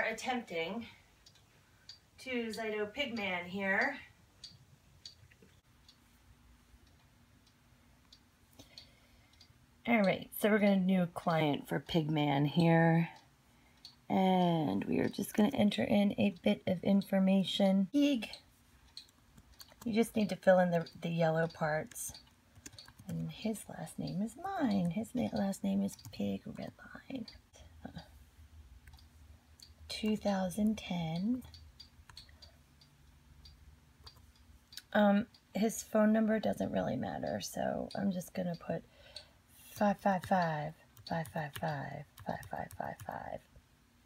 attempting to Zyto Pigman here. Alright, so we're going to do a client for Pigman here. And we are just going to enter in a bit of information. Pig. You just need to fill in the yellow parts. And his last name is mine. His last name is Pig Redline. 2010. His phone number doesn't really matter, so I'm just going to put 555 555 5555.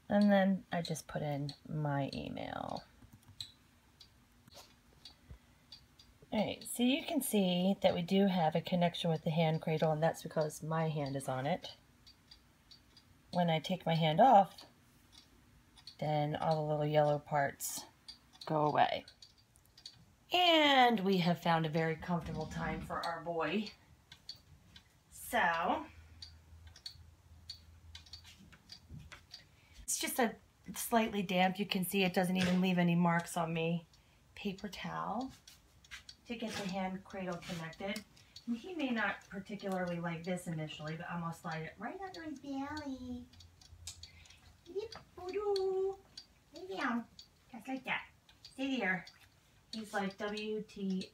And then I just put in my email. Alright, so you can see that we do have a connection with the hand cradle, and that's because my hand is on it. When I take my hand off, then all the little yellow parts go away. And we have found a very comfortable time for our boy. So, it's just slightly damp. You can see it doesn't even leave any marks on me. Paper towel to get the hand cradle connected. And he may not particularly like this initially, but I'm going to slide it right under his belly. Lay down. Just like that. Stay there. He's like, WTF.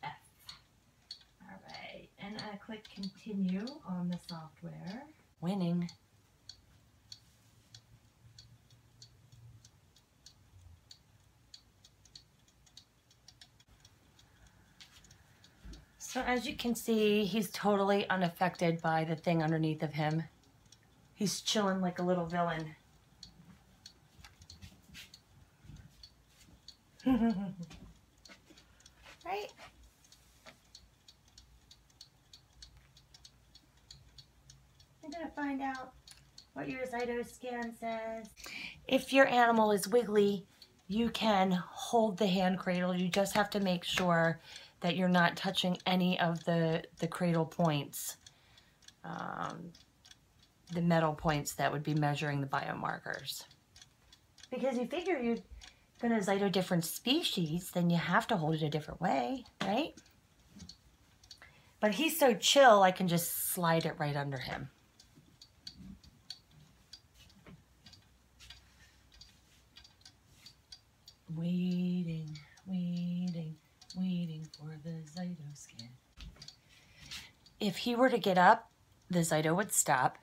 Alright, and I click continue on the software. Winning. So as you can see, he's totally unaffected by the thing underneath of him. He's chilling like a little villain. Right? I'm going to find out what your Zyto scan says. If your animal is wiggly, you can hold the hand cradle. You just have to make sure that you're not touching any of the cradle points, the metal points that would be measuring the biomarkers. Because you figure you're going to Zyto different species, then you have to hold it a different way, right? But he's so chill, I can just slide it right under him. Waiting, waiting, waiting for the Zyto scan. If he were to get up, the Zyto would stop,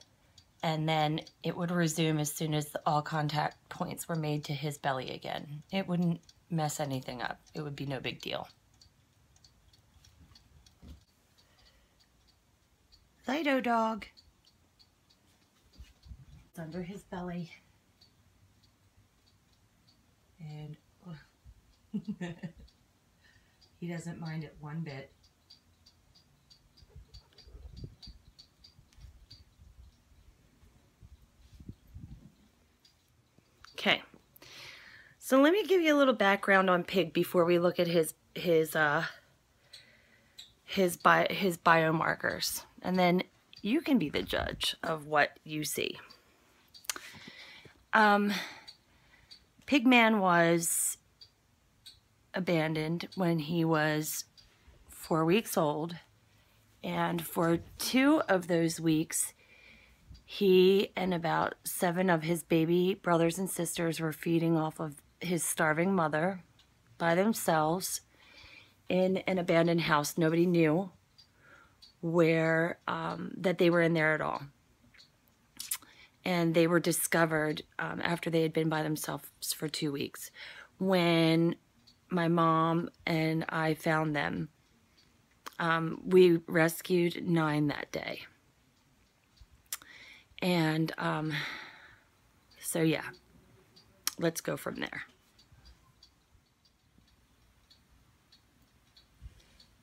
and then it would resume as soon as all contact points were made to his belly again. It wouldn't mess anything up. It would be no big deal. Zyto dog. It's under his belly. And he doesn't mind it one bit. Okay, so let me give you a little background on Pig before we look at his biomarkers, and then you can be the judge of what you see. Pigman was abandoned when he was 4 weeks old, and for 2 of those weeks he and about 7 of his baby brothers and sisters were feeding off of his starving mother by themselves in an abandoned house. Nobody knew where that they were in there at all. And they were discovered after they had been by themselves for 2 weeks. When my mom and I found them, we rescued 9 that day. And so yeah, let's go from there.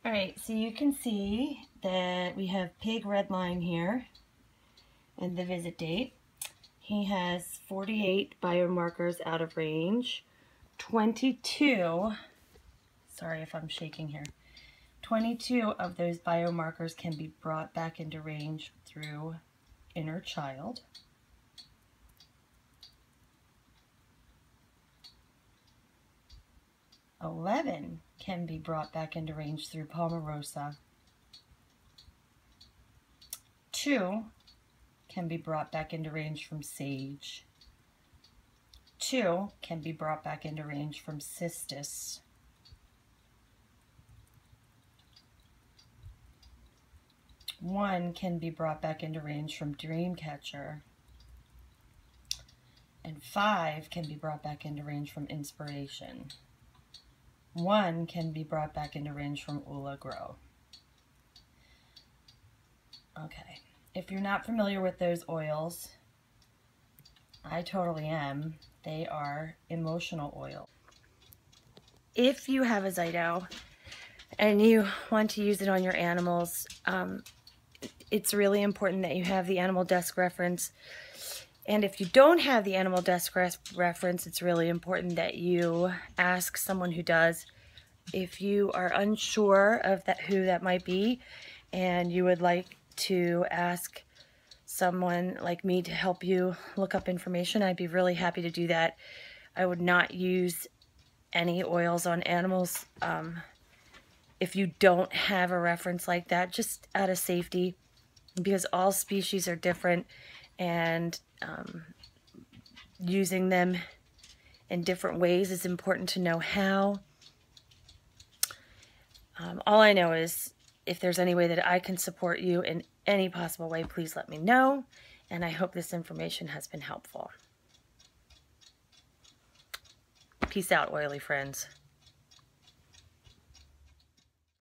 All right, so you can see that we have Pig Redline here and the visit date. He has 48 biomarkers out of range, 22, sorry if I'm shaking here, 22 of those biomarkers can be brought back into range through inner child. 11 can be brought back into range through Palmarosa. 2 can be brought back into range from Sage. 2 can be brought back into range from Cistus. 1 can be brought back into range from Dreamcatcher. And 5 can be brought back into range from Inspiration. 1 can be brought back into range from Ula Grow. Okay, if you're not familiar with those oils, I totally am. They are emotional oil. If you have a Zyto and you want to use it on your animals, it's really important that you have the animal desk reference. And if you don't have the animal desk reference, it's really important that you ask someone who does. If you are unsure of who that might be, and you would like to ask someone like me to help you look up information, I'd be really happy to do that. I would not use any oils on animals if you don't have a reference like that, just out of safety, because all species are different, and using them in different ways is important to know how. All I know is if there's any way that I can support you in any possible way, please let me know, and I hope this information has been helpful. Peace out, oily friends.